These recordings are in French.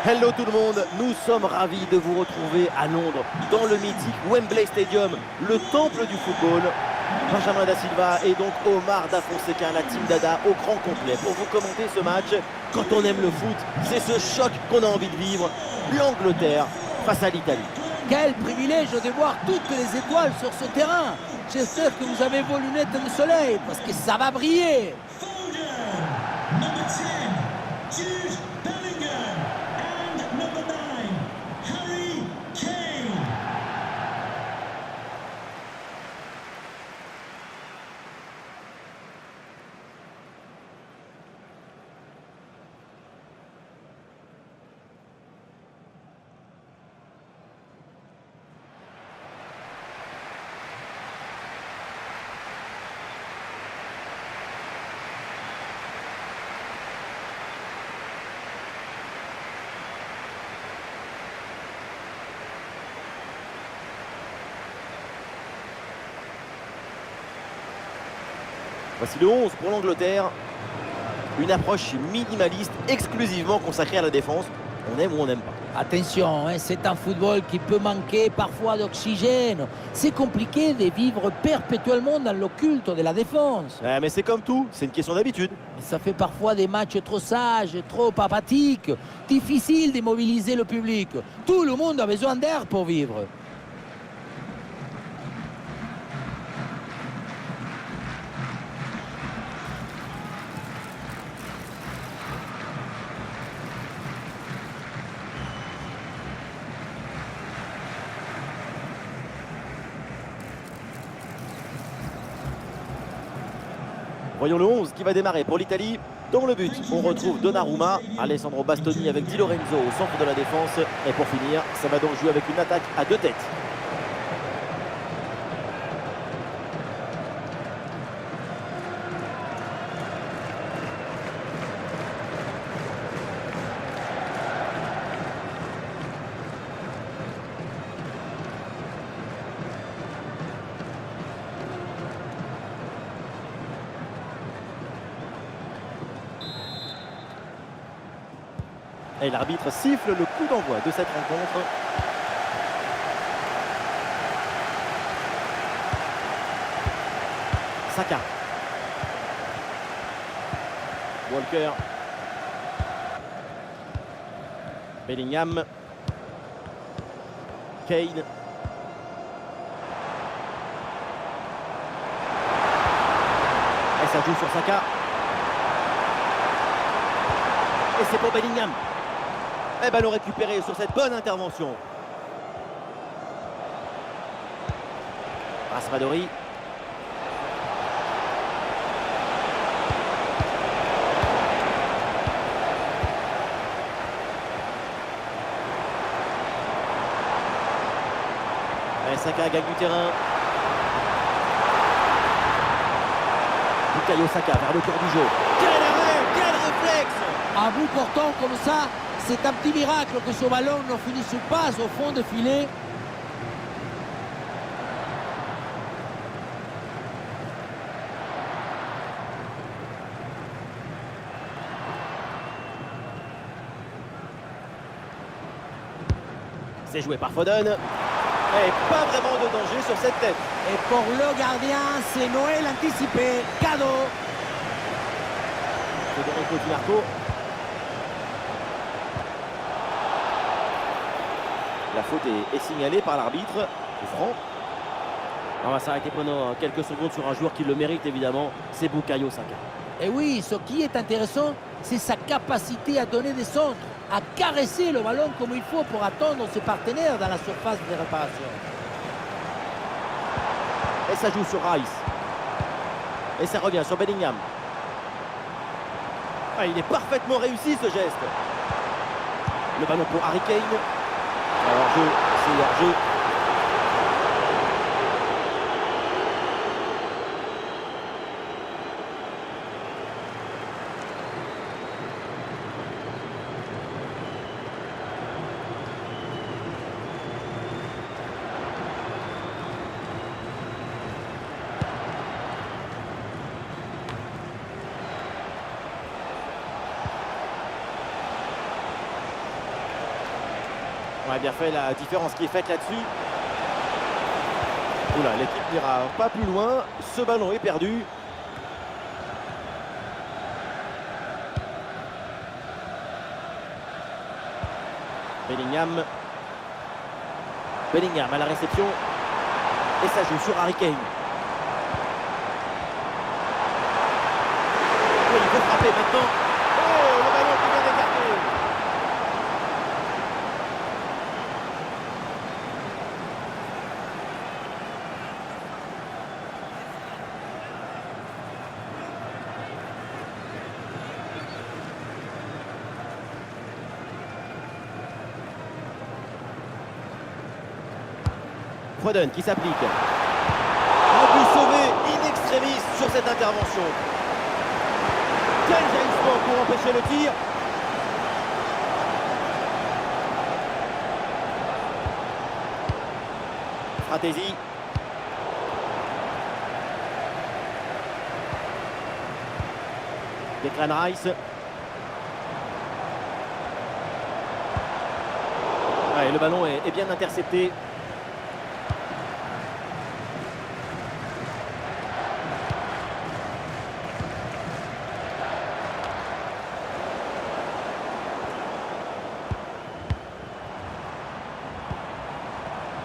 Hello tout le monde, nous sommes ravis de vous retrouver à Londres, dans le mythique Wembley Stadium, le temple du football. Benjamin Da Silva et donc Omar Da Fonseca, la team Dada au grand complet pour vous commenter ce match. Quand on aime le foot, c'est ce choc qu'on a envie de vivre, l'Angleterre face à l'Italie. Quel privilège de voir toutes les étoiles sur ce terrain. J'espère que vous avez vos lunettes de soleil parce que ça va briller. Voici le 11 pour l'Angleterre. Une approche minimaliste, exclusivement consacrée à la défense. On aime ou on n'aime pas. Attention, c'est un football qui peut manquer parfois d'oxygène. C'est compliqué de vivre perpétuellement dans le culte de la défense. Mais c'est comme tout, c'est une question d'habitude. Ça fait parfois des matchs trop sages, trop apathiques. Difficile de mobiliser le public. Tout le monde a besoin d'air pour vivre. Voyons le 11 qui va démarrer pour l'Italie. Dans le but, on retrouve Donnarumma, Alessandro Bastoni avec Di Lorenzo au centre de la défense. Et pour finir, ça va donc jouer avec une attaque à deux têtes. Et l'arbitre siffle le coup d'envoi de cette rencontre. Saka. Walker. Bellingham. Kane. Et ça joue sur Saka. Et c'est pour Bellingham. Et ballon récupéré sur cette bonne intervention. Raspadori. Et Saka gagne du terrain. Bukayo Saka vers le tour du jeu. Quel arrêt, quel réflexe! À bout portant comme ça, c'est un petit miracle que ce ballon ne finisse pas au fond de filet. C'est joué par Foden. Et pas vraiment de danger sur cette tête. Et pour le gardien, c'est Noël anticipé. Cadeau. Federico Di Marco. La faute est signalée par l'arbitre. C'est franc. On va s'arrêter pendant quelques secondes sur un joueur qui le mérite évidemment. C'est Bukayo Saka. Et oui, ce qui est intéressant, c'est sa capacité à donner des centres, à caresser le ballon comme il faut pour attendre ses partenaires dans la surface de réparation. Et ça joue sur Rice. Et ça revient sur Bellingham. Ah, il est parfaitement réussi ce geste. Le ballon pour Harry Kane. Alors jeu, c'est leur jeu. On a bien fait la différence qui est faite là-dessus. Oula, l'équipe n'ira pas plus loin. Ce ballon est perdu. Bellingham. Bellingham à la réception. Et ça joue sur Harry Kane. Oui, il faut frapper maintenant. Oh, le ballon qui vient d'écarter. Foden qui s'applique. Un but sauvé in extremis sur cette intervention. Quel jaillissement pour empêcher le tir. Stratégie. Declan Rice. Ouais, le ballon est bien intercepté.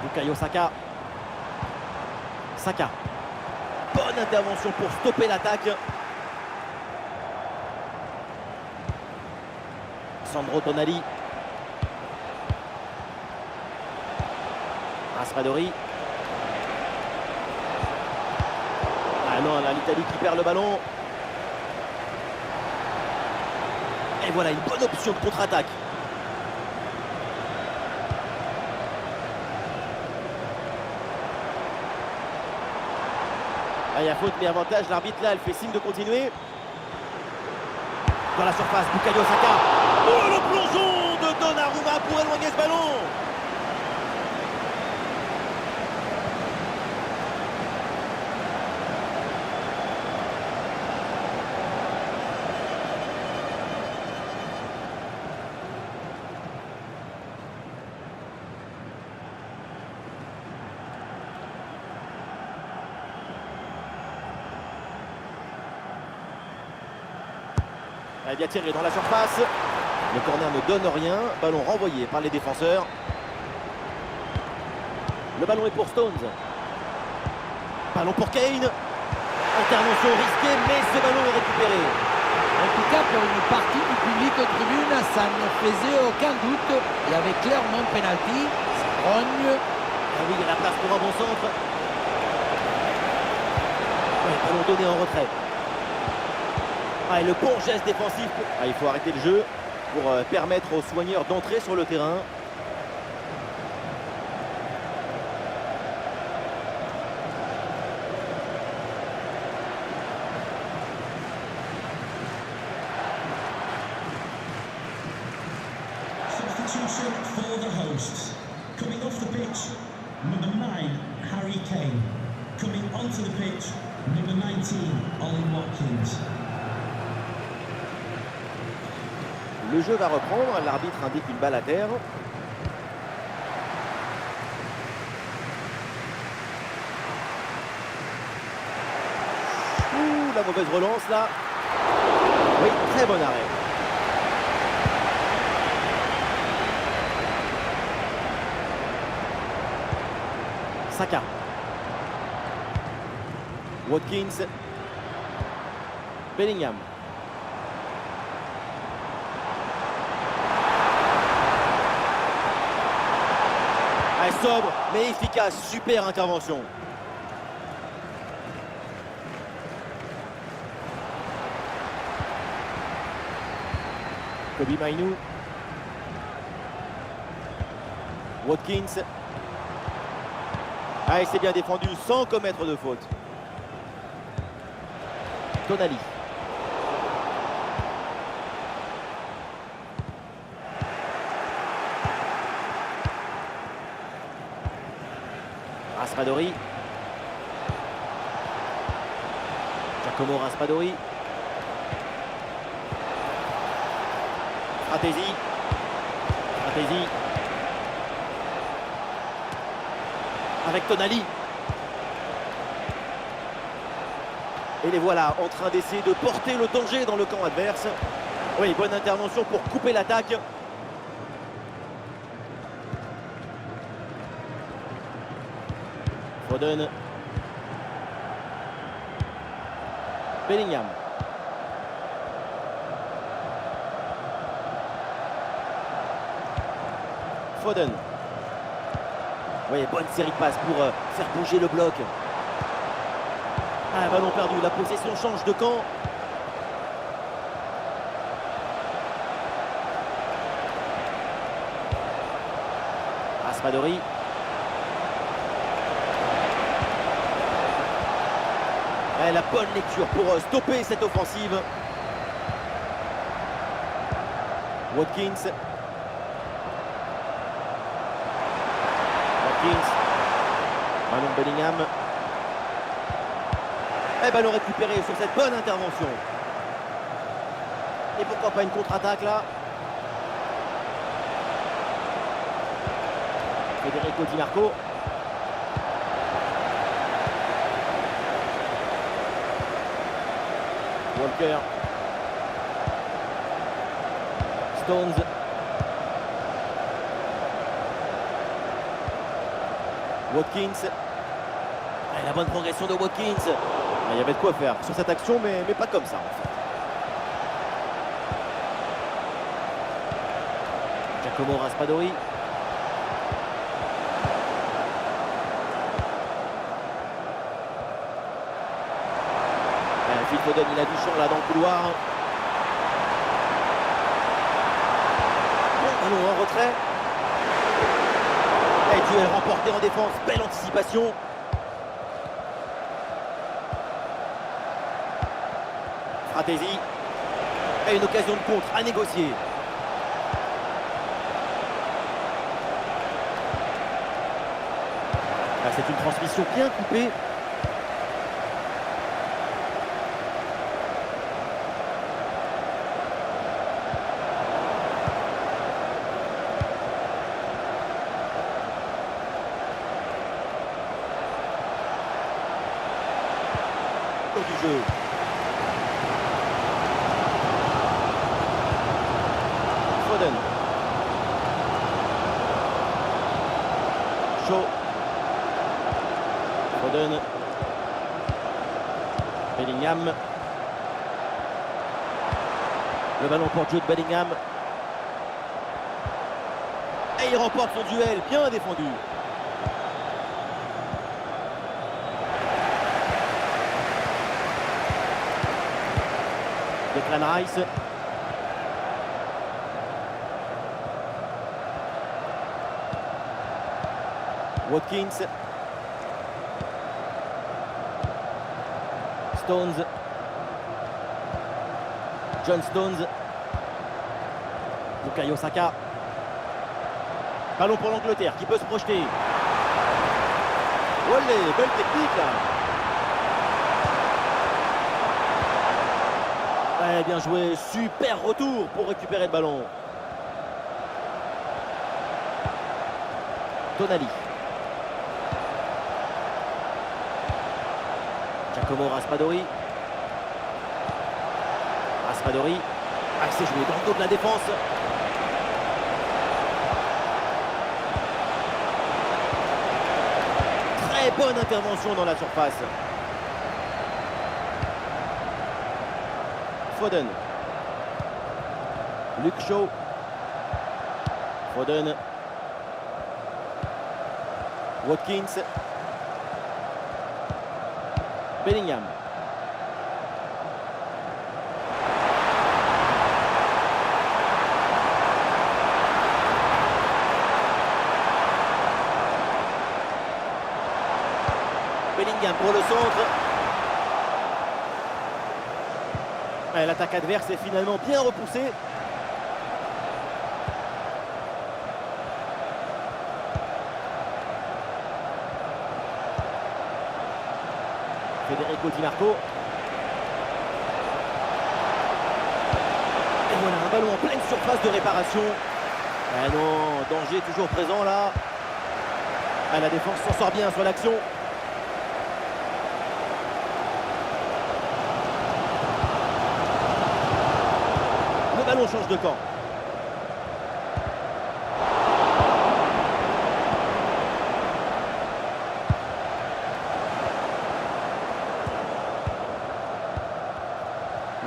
Bukayo Saka. Saka. Bonne intervention pour stopper l'attaque. Sandro Tonali. Raspadori. Ah non, là l'Italie qui perd le ballon. Et voilà une bonne option de contre-attaque. Ah, il y a faute mais avantage, l'arbitre là elle fait signe de continuer. Dans la surface, Bukayo Saka. Oh, le plongeon de Donnarumma pour éloigner ce ballon. Elle vient tirer dans la surface. Le corner ne donne rien. Ballon renvoyé par les défenseurs. Le ballon est pour Stones. Ballon pour Kane. Intervention risquée, mais ce ballon est récupéré. En tout cas, pour une partie du public aux tribunes, ça ne faisait aucun doute. Il y avait clairement penalty. Ça rogne. Ah oui, il y a la place pour un bon centre. Ouais, ballon donné en retrait. Ah, et le bon geste défensif. Ah, il faut arrêter le jeu pour permettre aux soigneurs d'entrer sur le terrain. Substitution for the hosts. Coming off the pitch, number 9, Harry Kane. Coming onto the pitch, number 19, Ollie Watkins. Le jeu va reprendre, l'arbitre indique une balle à terre. Ouh, la mauvaise relance là. Oui, très bon arrêt. Saka. Watkins. Bellingham. Sobre mais efficace, super intervention. Kobbie Mainoo. Watkins. Ah, et c'est bien défendu sans commettre de faute. Tonali. Raspadori. Giacomo Raspadori. Stratégie. avec Tonali. Et les voilà en train d'essayer de porter le danger dans le camp adverse. Oui, bonne intervention pour couper l'attaque. Foden. Bellingham. Foden. Oui, bonne série de passes pour faire bouger le bloc. Ah, ballon perdu, la possession change de camp. Raspadori. Et la bonne lecture pour stopper cette offensive. Watkins. Ballon Bellingham. Et ballon récupéré sur cette bonne intervention. Et pourquoi pas une contre-attaque là. Federico Di Marco. Walker. Stones. Watkins. Et la bonne progression de Watkins. Il y avait de quoi faire sur cette action, mais pas comme ça en fait. Giacomo Raspadori. Phil Foden, il a du champ là dans le couloir. Bon, ballon en retrait. Et duel remporté en défense, belle anticipation. Fratesi. Et une occasion de contre à négocier. Là, c'est une transmission bien coupée. Du jeu. Foden. Shaw. Foden. Bellingham. Le ballon pour Jude Bellingham. Et il remporte son duel, bien défendu. Declan Rice. Watkins. Stones. John Stones. Bukayo Saka. Ballon pour l'Angleterre qui peut se projeter. Olé, belle technique là. Ouais, bien joué, super retour pour récupérer le ballon. Tonali. Giacomo Raspadori. Raspadori. Ah, c'est joué dans le dos de la défense. Très bonne intervention dans la surface. Foden. Luke Shaw. Foden. Watkins. Bellingham. Bellingham pour le centre. L'attaque adverse est finalement bien repoussée. Federico Di Marco. Et voilà un ballon en pleine surface de réparation. Ah non, danger toujours présent là. Ah, la défense s'en sort bien sur l'action. Le ballon change de camp.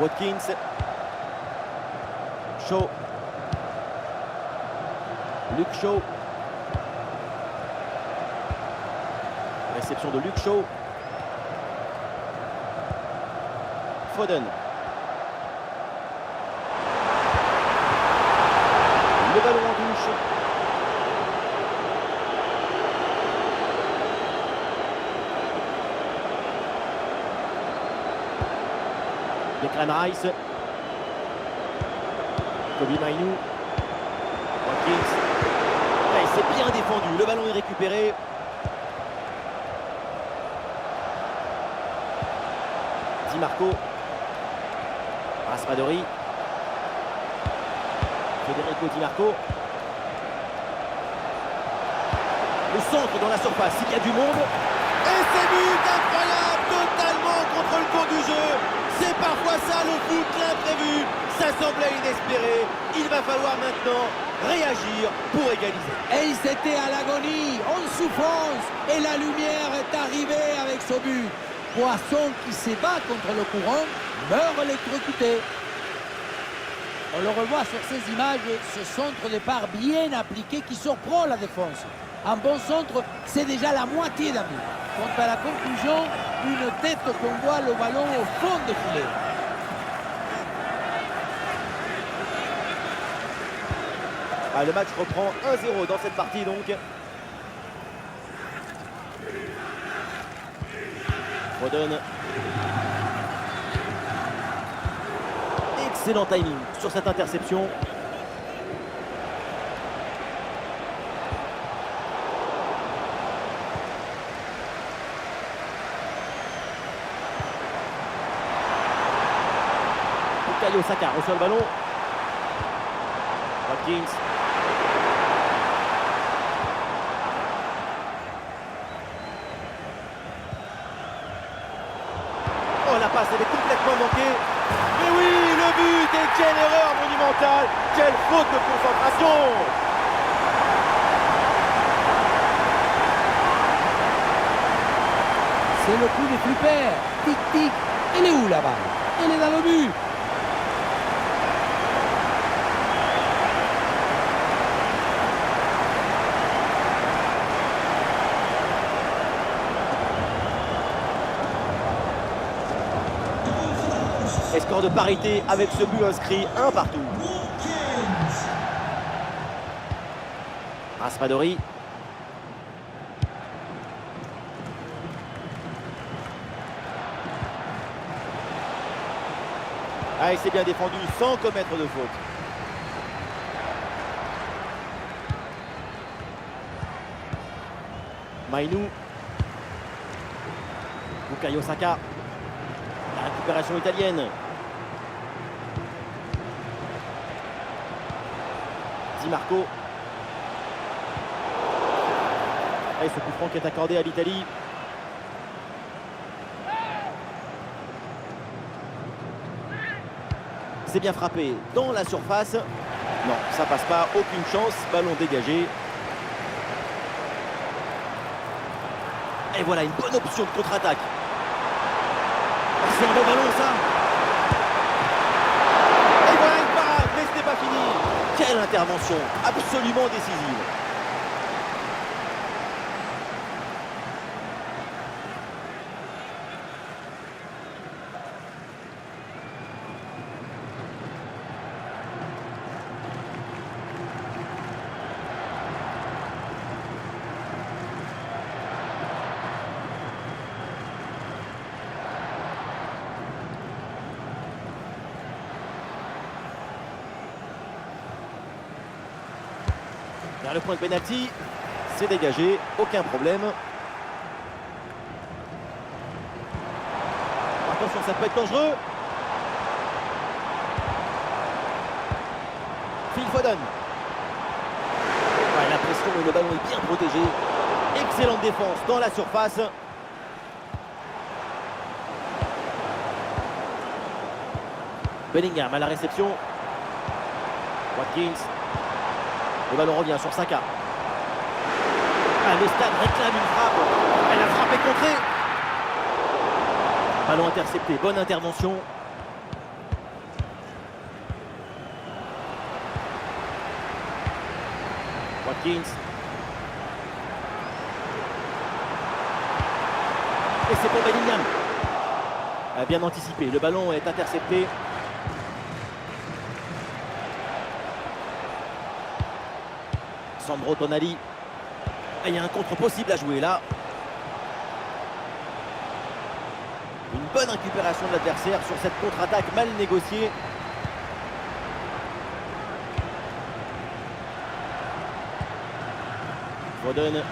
Watkins. Shaw. Luke Shaw. Réception de Luke Shaw. Foden. Le ballon en touche. Declan Rice. Kobbie Mainoo. Watkins. Ouais, c'est bien défendu. Le ballon est récupéré. Di Marco. Raspadori. Federico Di Marco. Le centre dans la surface, il y a du monde. Et c'est but incroyable, totalement contre le cours du jeu. C'est parfois ça le foot, l'imprévu. Ça semblait inespéré. Il va falloir maintenant réagir pour égaliser. Et ils étaient à l'agonie, en souffrance. Et la lumière est arrivée avec ce but. Poisson qui se bat contre le courant meurt électrocuté. On le revoit sur ces images, ce centre de part bien appliqué qui surprend la défense. Un bon centre, c'est déjà la moitié d'un but. Quant à la conclusion, une tête qu'on voit le ballon au fond des filets. Ah, le match reprend 1-0 dans cette partie donc. Foden. Excellent timing sur cette interception. Bukayo Saka reçoit le ballon. Watkins. Oh, la passe, elle est complètement manquée. Mais oui, le but, et quelle erreur monumentale. Quelle faute de concentration. C'est le coup de flipper. Tic-tic. Elle est où la balle? Elle est dans le but. Et score de parité avec ce but inscrit, un partout. Raspadori. Ah, et c'est bien défendu sans commettre de faute. Mainoo. Bukayo Saka. La récupération italienne. Di Marco. Et ce coup franc qui est accordé à l'Italie. C'est bien frappé dans la surface. Non, ça passe pas, aucune chance. Ballon dégagé. Et voilà une bonne option de contre-attaque. C'est un bon ballon ça. Et voilà une parade, mais ce n'est pas fini. Quelle intervention, absolument décisive. Vers le point de pénalty, c'est dégagé, aucun problème. Attention, ça peut être dangereux. Phil Foden. Ouais, la pression et le ballon est bien protégé. Et Excellente défense dans la surface. Bellingham à la réception. Watkins. Le ballon revient sur Saka. Ah, le stade réclame une frappe. Elle a frappé contrée. Ballon intercepté. Bonne intervention. Watkins. Et c'est pour Bellingham. Bien anticipé. Le ballon est intercepté. Sandro Tonali. Et il y a un contre possible à jouer là. Une bonne récupération de l'adversaire sur cette contre-attaque mal négociée. Foden.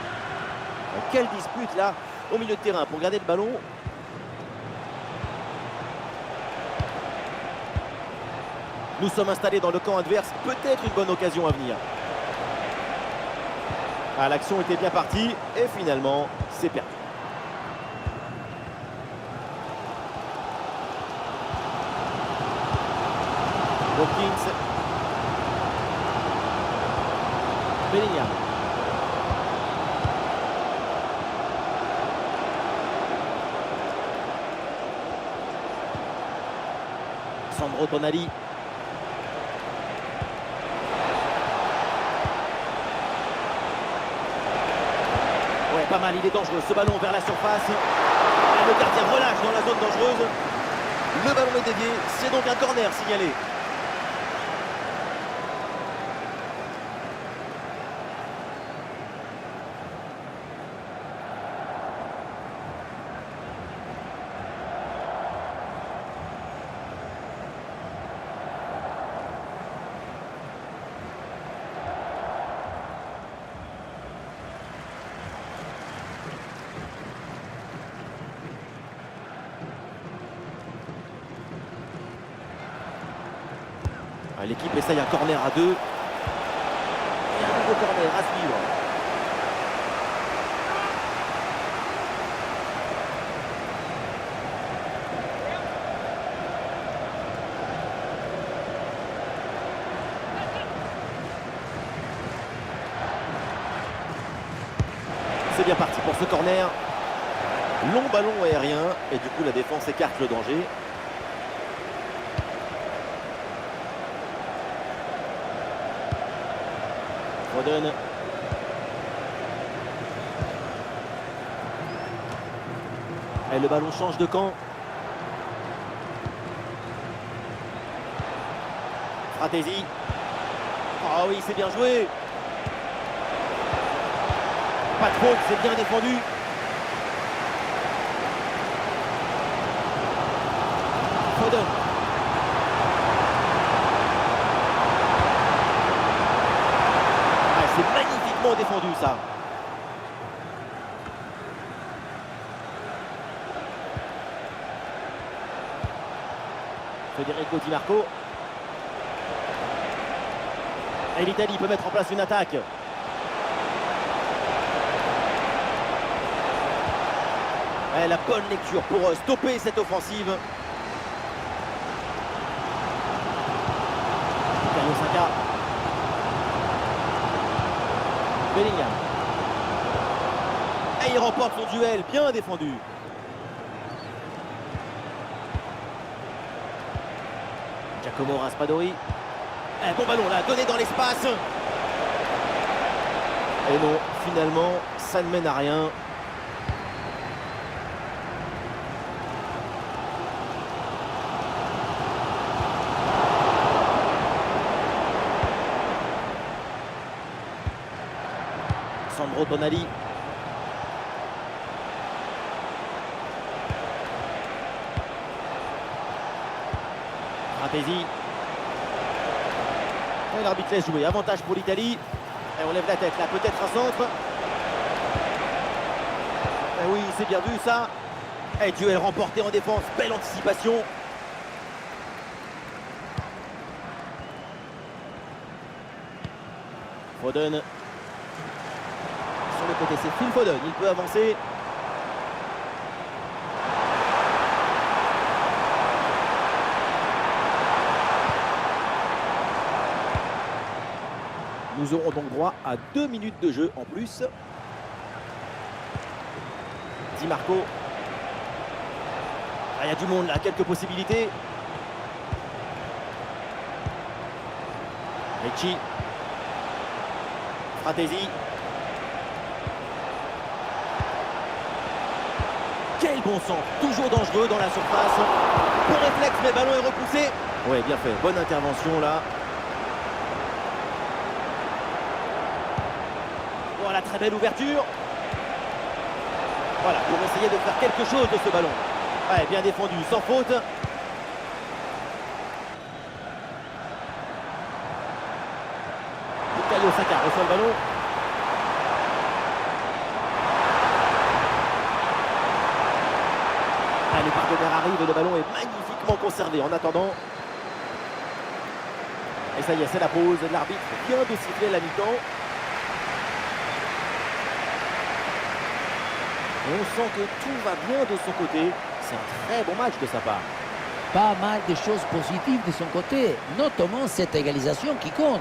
Quelle dispute là au milieu de terrain pour garder le ballon. Nous sommes installés dans le camp adverse. Peut-être une bonne occasion à venir. Ah, l'action était bien partie et finalement c'est perdu. Watkins. Bellingham. Sandro Tonali. Ouais, pas mal, il est dangereux. Ce ballon vers la surface. Et le gardien relâche dans la zone dangereuse. Le ballon est dévié. C'est donc un corner signalé. L'équipe essaye un corner à 2. Et un nouveau corner à suivre. C'est bien parti pour ce corner. Long ballon aérien. Et du coup la défense écarte le danger. Foden. Et le ballon change de camp. Fratesi. Ah oui, c'est bien joué. Pas de faute, c'est bien défendu. Foden. C'est magnifiquement défendu ça. Federico Di Marco. Et l'Italie peut mettre en place une attaque. Et la bonne lecture pour stopper cette offensive. Bukayo Saka. Bellingham. Et il remporte son duel, bien défendu. Giacomo Raspadori. Un bon ballon là, donné dans l'espace. Et non, finalement, ça ne mène à rien. Sandro Tonali. Fratesi. Et l'arbitre laisse jouer. Avantage pour l'Italie. Et on lève la tête là. Peut-être un centre. Et oui, c'est bien vu ça. Et duel remporté en défense. Belle anticipation. Foden. sur le côté, c'est Phil Foden, il peut avancer. Nous aurons donc droit à 2 minutes de jeu en plus. Di Marco. Ah, il y a du monde là, quelques possibilités. Ricci. Fratesi. Quel bon centre, toujours dangereux dans la surface. Bon réflexe, mais le ballon est repoussé. Ouais, bien fait, bonne intervention là. Voilà, très belle ouverture. Voilà, pour essayer de faire quelque chose de ce ballon. Ouais, bien défendu, sans faute. Bukayo Saka reçoit le ballon. Ah, le partenaire arrive et le ballon est magnifiquement conservé en attendant. Et ça y est, c'est la pause. L'arbitre vient de siffler la mi-temps. Et on sent que tout va bien de son côté. C'est un très bon match de sa part. Pas mal de choses positives de son côté, notamment cette égalisation qui compte.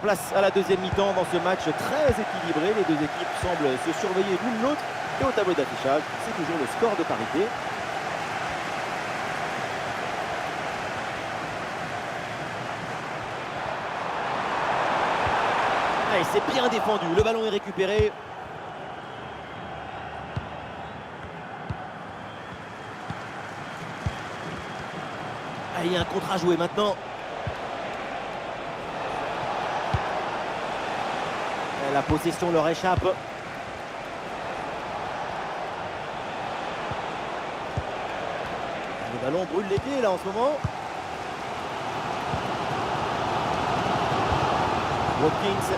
Place à la deuxième mi-temps dans ce match très équilibré. Les deux équipes semblent se surveiller l'une l'autre. Et au tableau d'affichage, c'est toujours le score de parité. Et c'est bien défendu, le ballon est récupéré. Ah, il y a un contre à jouer maintenant. Et la possession leur échappe. Le ballon brûle les pieds là en ce moment. Watkins.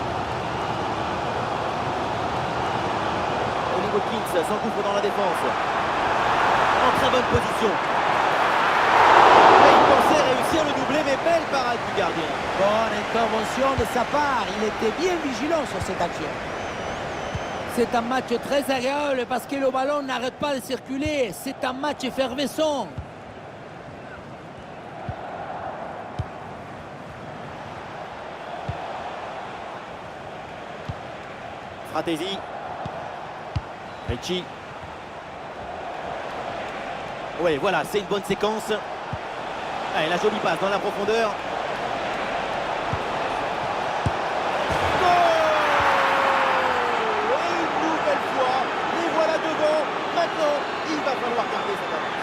Watkins s'engouffre dans la défense. En très bonne position. Et il pensait réussir le doublé, mais belle parade du gardien. Bonne intervention de sa part, il était bien vigilant sur cette action. C'est un match très agréable parce que le ballon n'arrête pas de circuler. C'est un match effervescent. Fratesi. Ricci. Oui, voilà, c'est une bonne séquence. Allez, la jolie passe dans la profondeur. Goal! Et une nouvelle fois, les voilà devant. Maintenant, il va falloir garder cette avance.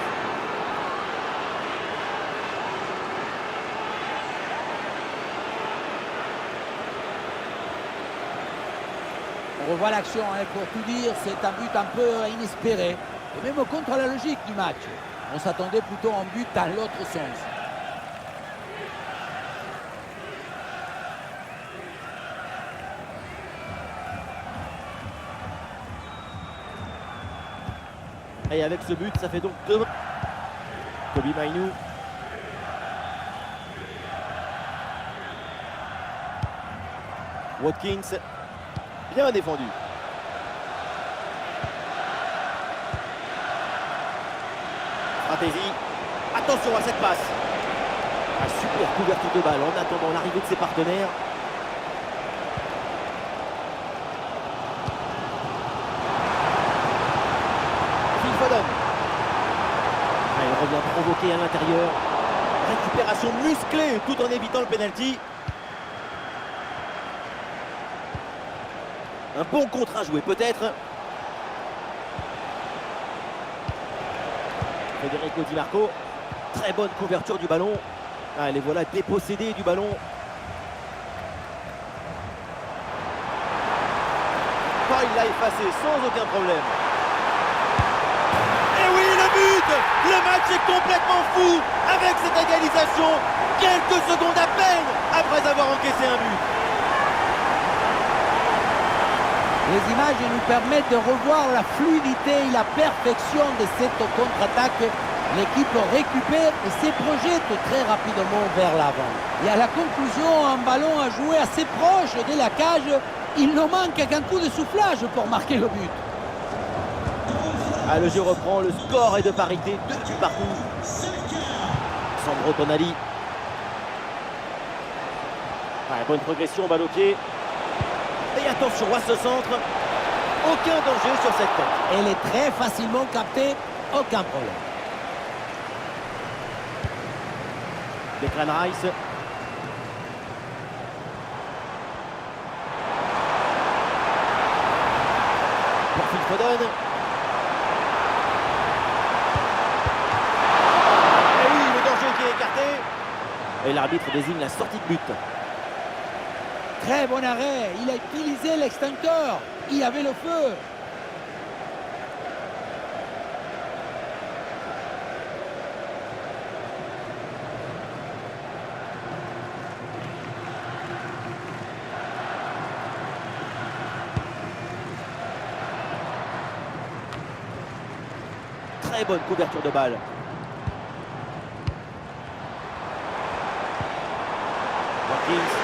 On revoit l'action, hein, pour tout dire, c'est un but un peu inespéré. Et même contre la logique du match. On s'attendait plutôt à un but dans l'autre sens. Et avec ce but, ça fait donc 2. Kobbie Mainoo. Watkins. Bien défendu. Fratesi. Attention à cette passe. Ah, super couverture de balle en attendant l'arrivée de ses partenaires. Phil Foden. Ah, il revient provoquer à l'intérieur. Récupération musclée tout en évitant le penalty. Un bon contre à jouer peut-être. Federico Di Marco. Très bonne couverture du ballon. Ah, les voilà dépossédés du ballon. Oh, il l'a effacé sans aucun problème. Et oui, le but! Le match est complètement fou avec cette égalisation. Quelques secondes à peine après avoir encaissé un but. Les images nous permettent de revoir la fluidité et la perfection de cette contre-attaque L'équipe récupère et se projette très rapidement vers l'avant. Et à la conclusion, un ballon à jouer assez proche de la cage. Il ne manque qu'un coup de soufflage pour marquer le but. Ah, le jeu reprend, le score est de parité, 2 buts partout. Sandro Tonali. Ouais, bonne progression, balle au pied. Et attention à ce centre. Aucun danger sur cette tête. Elle est très facilement captée, aucun problème. Declan Rice. Pour Phil Foden. Et oui, le danger qui est écarté. Et l'arbitre désigne la sortie de but. Très bon arrêt, il a utilisé l'extincteur, il y avait le feu. Très bonne couverture de balle. Watkins.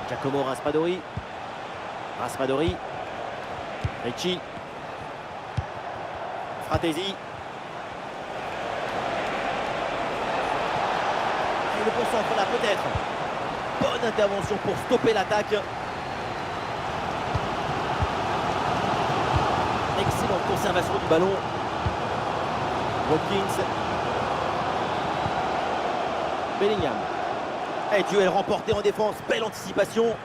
Giacomo Raspadori. Raspadori. Ricci. Fratesi. Et le bon centre là peut-être. Bonne intervention pour stopper l'attaque. Excellente conservation du ballon. Watkins. Bellingham. Et duel remporté en défense. Belle anticipation.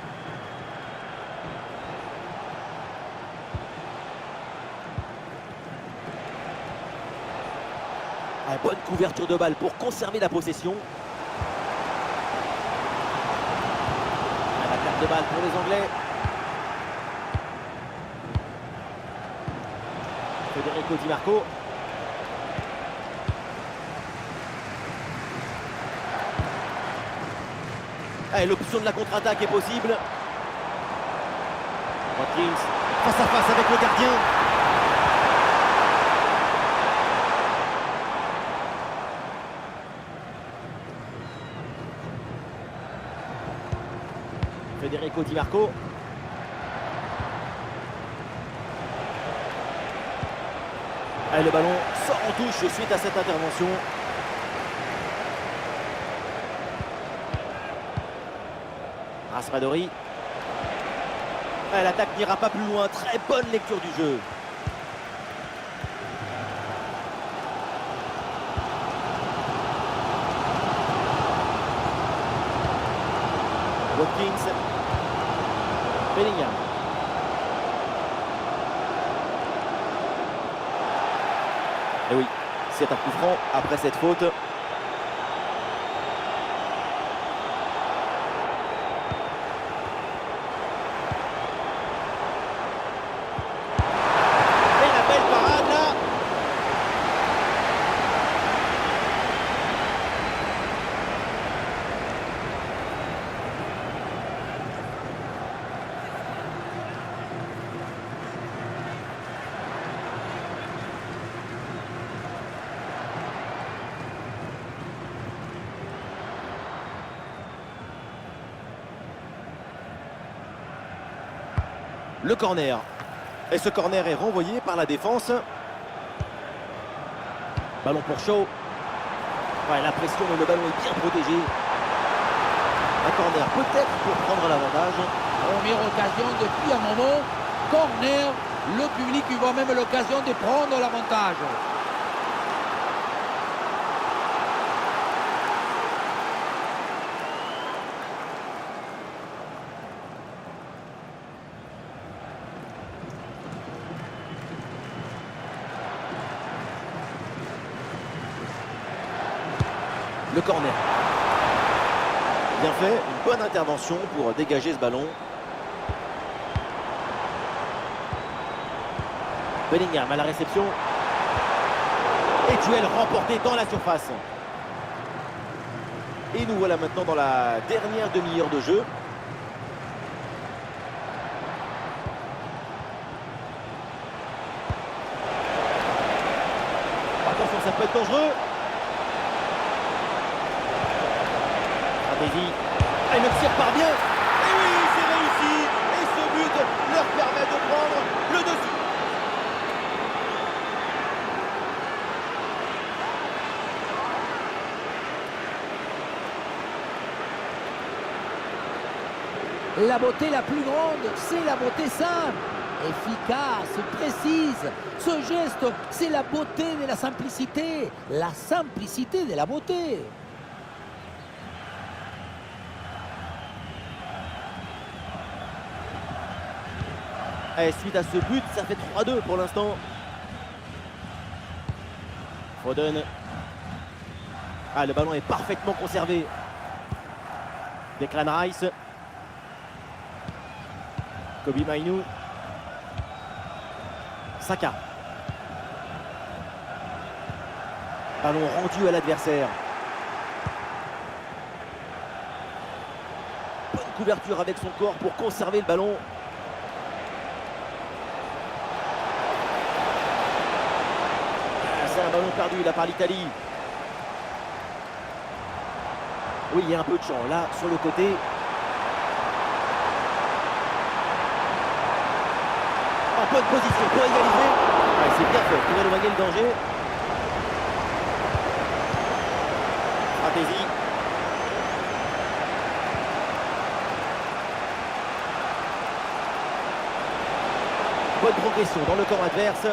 Bonne couverture de balle pour conserver la possession. La perte de balle pour les Anglais. Federico Di Marco. L'option de la contre-attaque est possible. Watkins face à face avec le gardien. Federico Di Marco. Le ballon sort en touche suite à cette intervention. Raspadori. L'attaque n'ira pas plus loin. Très bonne lecture du jeu. Watkins. Bellingham. Et oui, c'est un coup franc après cette faute. Le corner. Et ce corner est renvoyé par la défense. Ballon pour Shaw. La pression, mais le ballon est bien protégé. Un corner peut-être pour prendre l'avantage. Première occasion depuis un moment. Corner. Le public y voit même l'occasion de prendre l'avantage. Le corner. Bien fait, une bonne intervention pour dégager ce ballon. Bellingham à la réception. Et duel remporté dans la surface. Et nous voilà maintenant dans la dernière demi-heure de jeu. Attention, ça peut être dangereux. Stratégie. Et le tir part bien. Et oui, c'est réussi. Et ce but leur permet de prendre le dessus. La beauté la plus grande, c'est la beauté simple. Efficace, précise. Ce geste, c'est la beauté de la simplicité. La simplicité de la beauté. Et suite à ce but, ça fait 3-2 pour l'instant. Foden. Ah, le ballon est parfaitement conservé. Declan Rice. Kobbie Mainoo. Saka. Ballon rendu à l'adversaire. Bonne couverture avec son corps pour conserver le ballon. C'est un ballon perdu là par l'Italie. Oui, il y a un peu de champ là sur le côté. En bonne position pour égaliser. Ouais, c'est bien fait pour éloigner le danger. Stratégie. Bonne progression dans le camp adverse.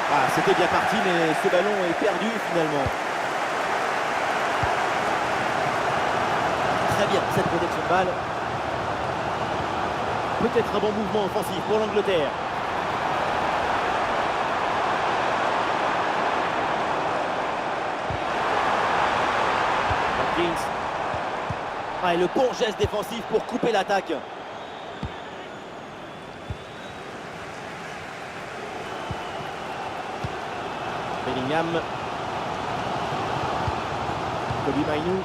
Ah, c'était bien parti, mais ce ballon est perdu finalement. Très bien cette protection de balle. Peut-être un bon mouvement offensif pour l'Angleterre. Ah, et le bon geste défensif pour couper l'attaque. Bellingham. Kobbie Mainoo.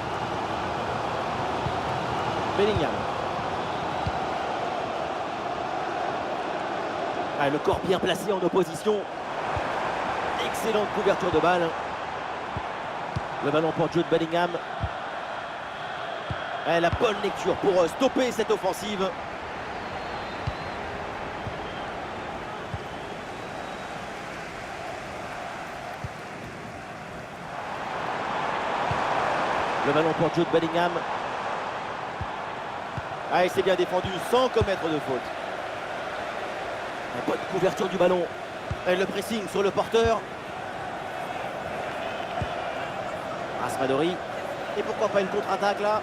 Bellingham. Ah, le corps bien placé en opposition. Excellente couverture de balle. Le ballon pour Jude Bellingham. Ah, la bonne lecture pour stopper cette offensive. Le ballon pour Jude Bellingham. Ah, et c'est bien défendu sans commettre de faute. La bonne couverture du ballon. Et le pressing sur le porteur. Raspadori. Et pourquoi pas une contre-attaque là?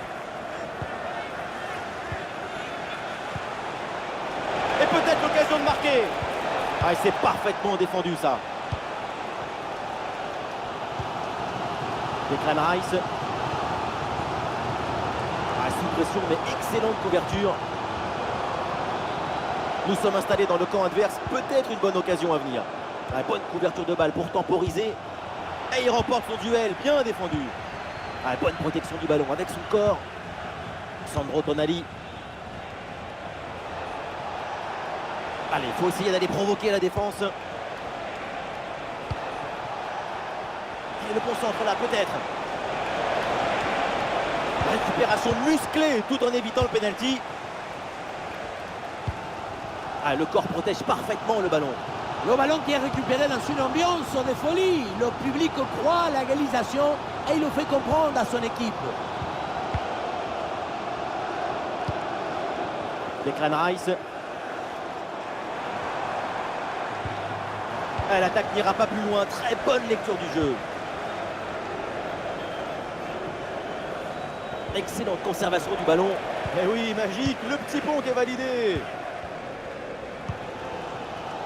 Et peut-être l'occasion de marquer. Ah, et c'est parfaitement défendu ça. Declan Rice. Sous pression, mais excellente couverture. Nous sommes installés dans le camp adverse, peut-être une bonne occasion à venir. La bonne couverture de balle pour temporiser. Et il remporte son duel, bien défendu. La bonne protection du ballon avec son corps. Sandro Tonali. Allez, il faut essayer d'aller provoquer la défense. Et le concentre là, peut-être. Récupération musclée tout en évitant le penalty. Ah, le corps protège parfaitement le ballon. Le ballon qui est récupéré dans une ambiance de folie. Le public croit à la égalisation et il le fait comprendre à son équipe. Declan Rice. Ah, l'attaque n'ira pas plus loin. Très bonne lecture du jeu. Excellente conservation du ballon. Et oui, magique, le petit pont qui est validé.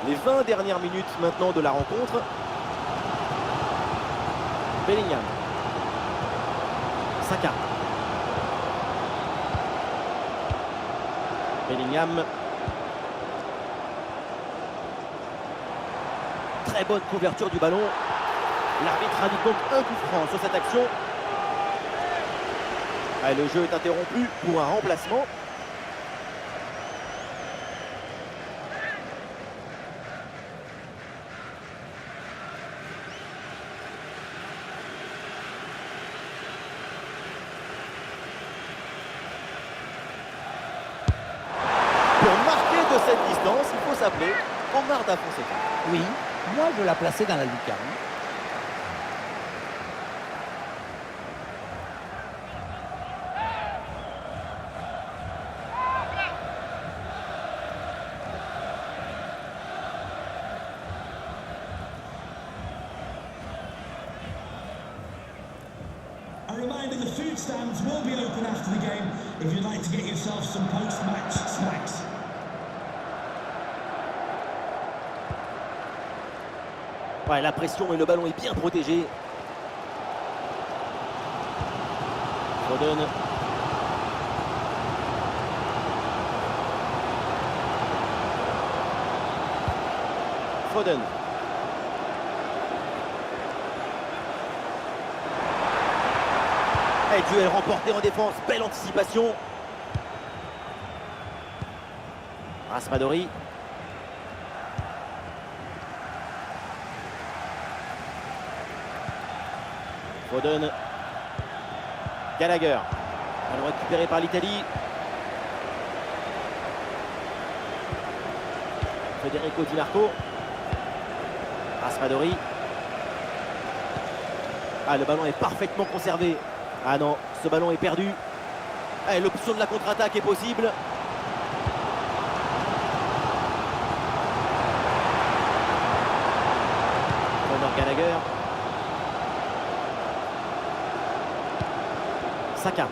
Les 20 dernières minutes maintenant de la rencontre. Bellingham. Saka. Bellingham. Très bonne couverture du ballon. L'arbitre indique donc un coup franc sur cette action. Ah, le jeu est interrompu pour un remplacement. Pour marquer de cette distance, il faut s'appeler Omar Da Fonseca. Oui, moi je la plaçais dans la lucarne. A reminder, the food stands will be open after the game if you'd like to get yourself some post-match snacks. Ouais, la pression et le ballon est bien protégé. Foden. Foden. Et duel remporté en défense, belle anticipation. Raspadori. Foden. Gallagher. Ballon récupéré par l'Italie. Federico Di Marco. Raspadori. Ah, le ballon est parfaitement conservé. Ah non, ce ballon est perdu. Ah, l'option de la contre-attaque est possible. Conor Gallagher. Saka.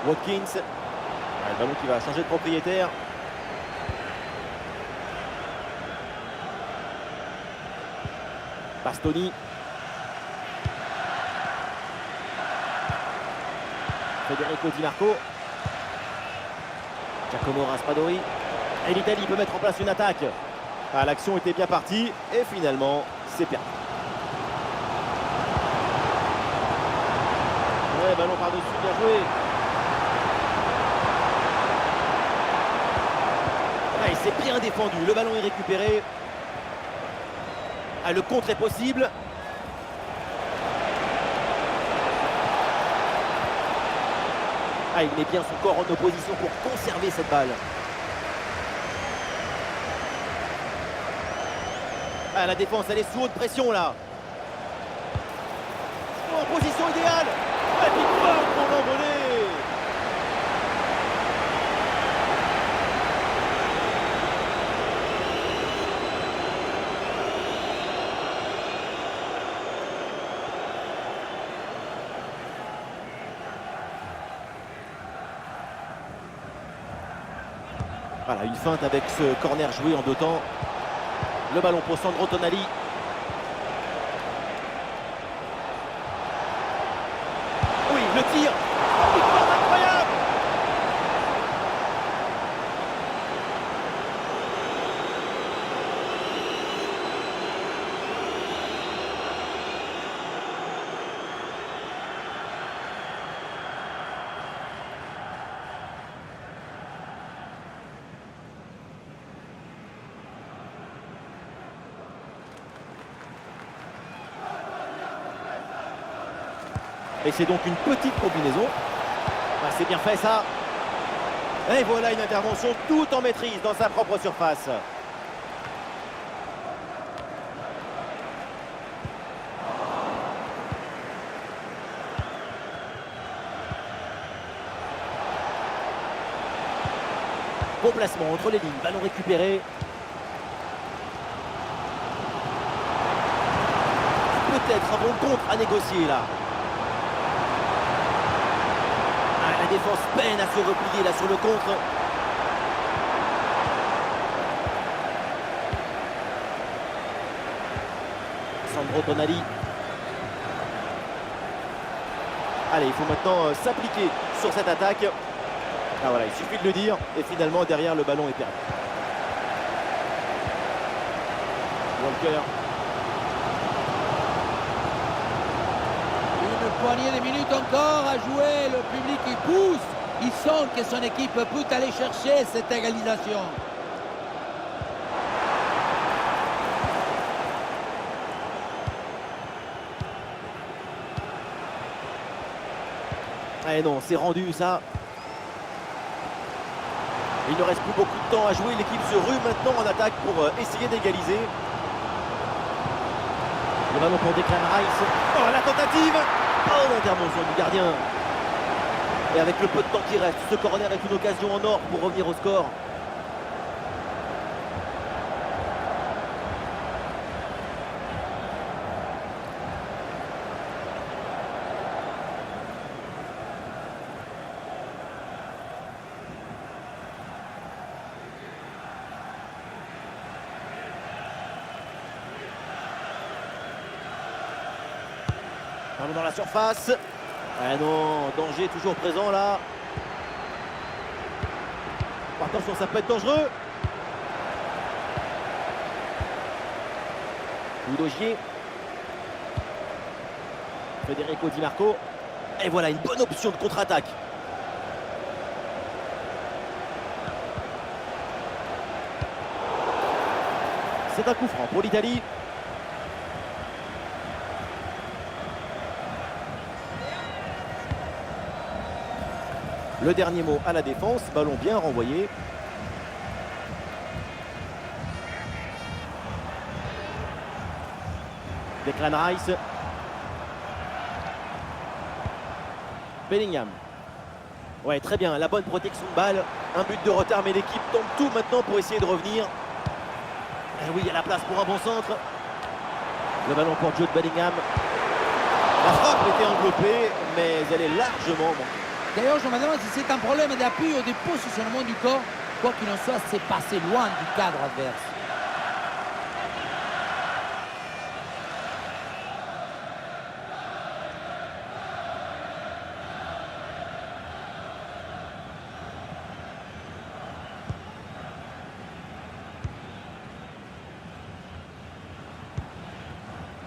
Watkins. Ah, le ballon qui va changer de propriétaire. Bastoni. Federico Di Marco. Giacomo Raspadori. Et l'Italie peut mettre en place une attaque. Ah, l'action était bien partie et finalement c'est perdu. Ouais, ballon par-dessus, bien joué. Ouais, c'est bien défendu, le ballon est récupéré. Ah, le contre est possible. Ah, il met bien son corps en opposition pour conserver cette balle. Ah, la défense, elle est sous haute pression là. Oh, en position idéale. Ah, victoire pour l'envolée. Voilà, une feinte avec ce corner joué en deux temps. Le ballon pour Sandro Tonali. Oui, le tir. Victoire incroyable. Et c'est donc une petite combinaison. Ah, c'est bien fait ça. Et voilà une intervention tout en maîtrise dans sa propre surface. Bon placement entre les lignes, ballon récupéré. Peut-être un bon contre à négocier là. La défense peine à se replier là sur le contre. Sandro Tonali. Allez, il faut maintenant s'appliquer sur cette attaque. Ah voilà, il suffit de le dire. Et finalement, derrière, le ballon est perdu. Walker. Une poignée de minutes encore à jouer. Le public il pousse. Il sent que son équipe peut aller chercher cette égalisation. Eh non, c'est rendu ça. Il ne reste plus beaucoup de temps à jouer. L'équipe se rue maintenant en attaque pour essayer d'égaliser. Le ballon pour Declan Rice. Oh, la tentative. Oh, l'intervention du gardien. Et avec le peu de temps qui reste, ce corner est une occasion en or pour revenir au score. Ballon dans la surface. Ah non, danger toujours présent là. Attention, ça peut être dangereux. Udogie. Federico Di Marco. Et voilà, une bonne option de contre-attaque. C'est un coup franc pour l'Italie. Le dernier mot à la défense, ballon bien renvoyé. Declan Rice. Bellingham. Ouais, très bien, la bonne protection de balle. Un but de retard, mais l'équipe tente tout maintenant pour essayer de revenir. Et oui, il y a la place pour un bon centre. Le ballon pour Jude Bellingham. La frappe était enveloppée, mais elle est largement manquée. D'ailleurs, je me demande si c'est un problème d'appui ou de positionnement du corps. Quoi qu'il en soit, c'est passé loin du cadre adverse.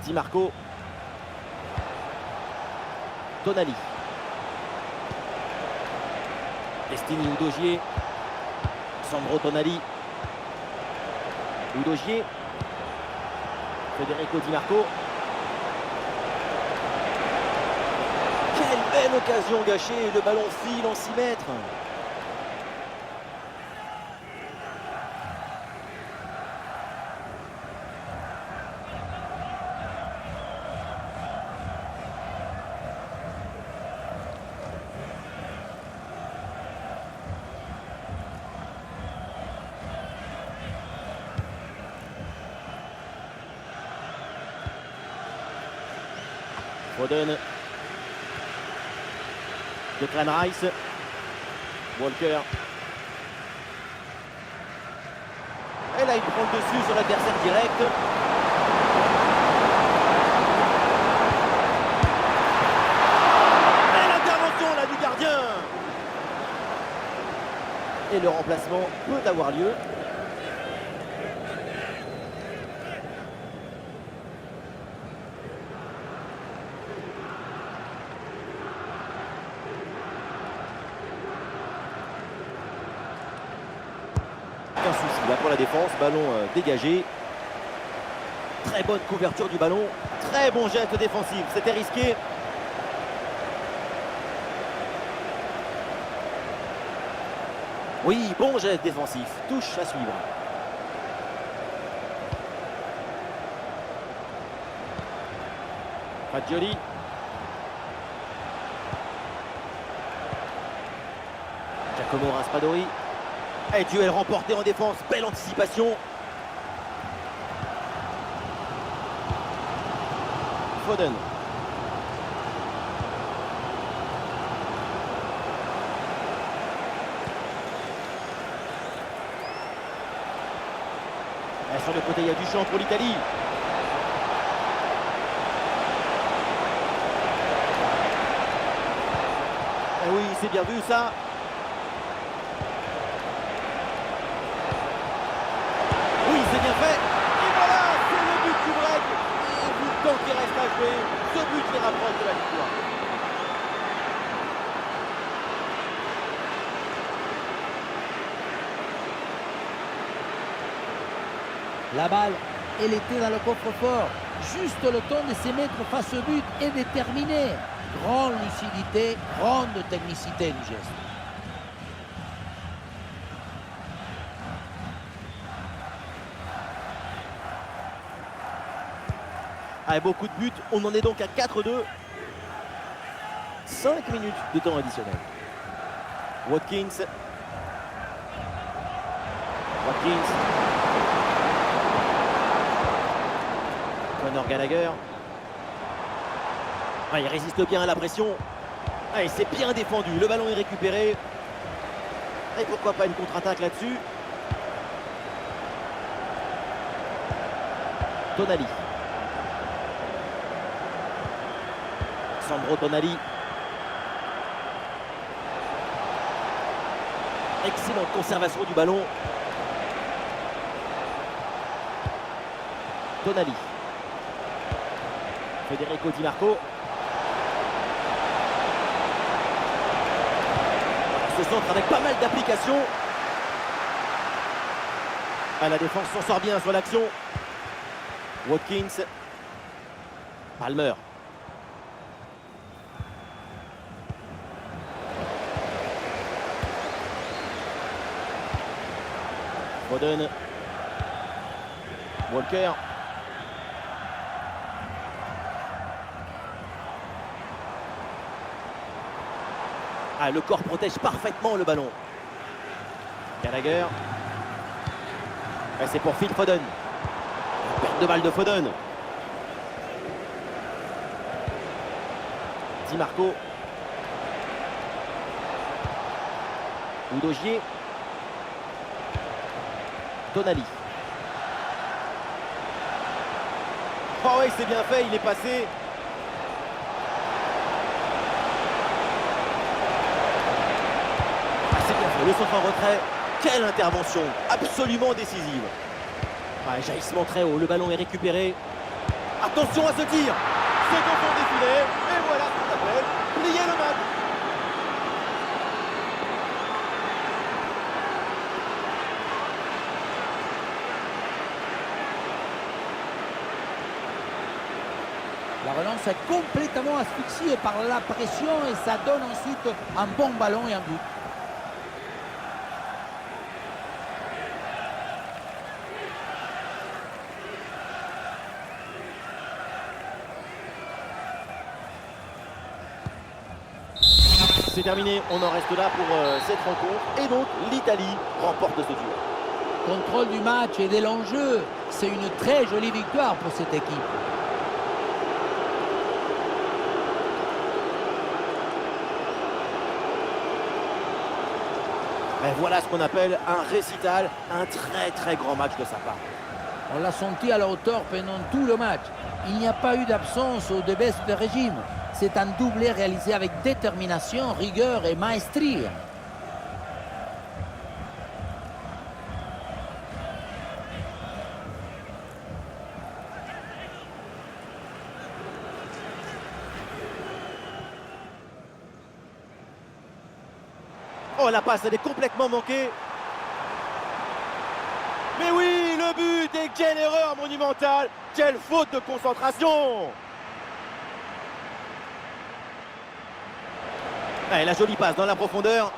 Di Marco. Tonali. Destiny Udogie. Sandro Tonali. Udogie. Federico Di Marco. Quelle belle occasion gâchée. Le ballon file en 6 mètres. Foden. Declan Rice. Walker. Et là, il prend le dessus sur l'adversaire direct. Et l'intervention là du gardien. Et le remplacement peut avoir lieu. Aucun souci là pour la défense, ballon dégagé. Très bonne couverture du ballon, très bon geste défensif, c'était risqué. Oui, bon geste défensif, touche à suivre. Fagioli. Giacomo Raspadori. Et duel remporté en défense, belle anticipation. Foden. Et sur le côté, il y a du champ pour l'Italie. Et oui, c'est bien vu ça. C'est bien fait. Et voilà, c'est le but du break. Et vu le temps qui reste à jouer, ce but les rapproche de la victoire. La balle, elle était dans le coffre-fort. Juste le temps de se mettre face au but et de terminer. Grande lucidité, grande technicité du geste. Avec beaucoup de buts, on en est donc à 4-2. 5 minutes de temps additionnel. Watkins. Conor Gallagher. Ah, il résiste bien à la pression. Ah, il s'est bien défendu. Le ballon est récupéré. Et pourquoi pas une contre-attaque là-dessus. Tonali. Sandro Tonali. Excellente conservation du ballon. Tonali. Federico Di Marco. Ce centre avec pas mal d'applications. Ah, la défense s'en sort bien sur l'action. Watkins. Palmer. Foden. Walker. Ah, le corps protège parfaitement le ballon. Gallagher. Et c'est pour Phil Foden. Perte de balle de Foden. Di Marco. Udogie. Tonali. Oh oui, c'est bien fait, il est passé. Ah, c'est bien fait, le centre en retrait. Quelle intervention, absolument décisive. Ah, jaillissement très haut, le ballon est récupéré. Attention à ce tir. Second tour défilé. Et voilà ce qu'on appelle plier le match. La relance est complètement asphyxiée par la pression et ça donne ensuite un bon ballon et un but. C'est terminé, on en reste là pour cette rencontre. Et donc, l'Italie remporte ce duel. Contrôle du match et de l'enjeu. C'est une très jolie victoire pour cette équipe. Et voilà ce qu'on appelle un récital, un très grand match de sa part. On l'a senti à la hauteur pendant tout le match. Il n'y a pas eu d'absence ou de baisse de régime. C'est un doublé réalisé avec détermination, rigueur et maestria. Oh, la passe, elle est complètement manquée. Mais oui, le but, et quelle erreur monumentale. Quelle faute de concentration. Allez, la jolie passe dans la profondeur.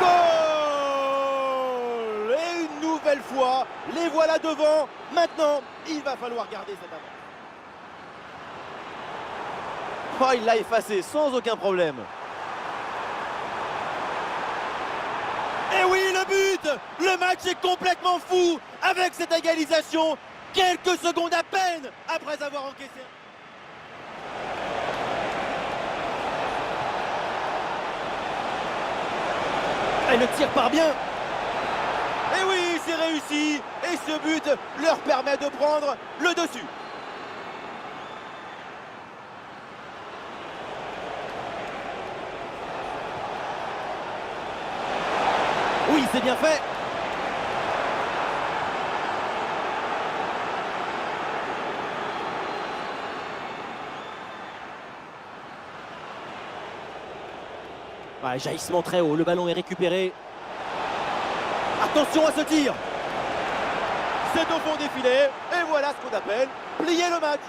Goal! Et une nouvelle fois, les voilà devant. Maintenant, il va falloir garder cette avance. Oh, il l'a effacé sans aucun problème. Et oui, le but! Le match est complètement fou avec cette égalisation. Quelques secondes à peine après avoir encaissé. Et le tir part bien. Et oui, c'est réussi. Et ce but leur permet de prendre le dessus. Oui, c'est bien fait. Ouais, jaillissement très haut, le ballon est récupéré. Attention à ce tir. C'est au fond des filets. Et voilà ce qu'on appelle plier le match.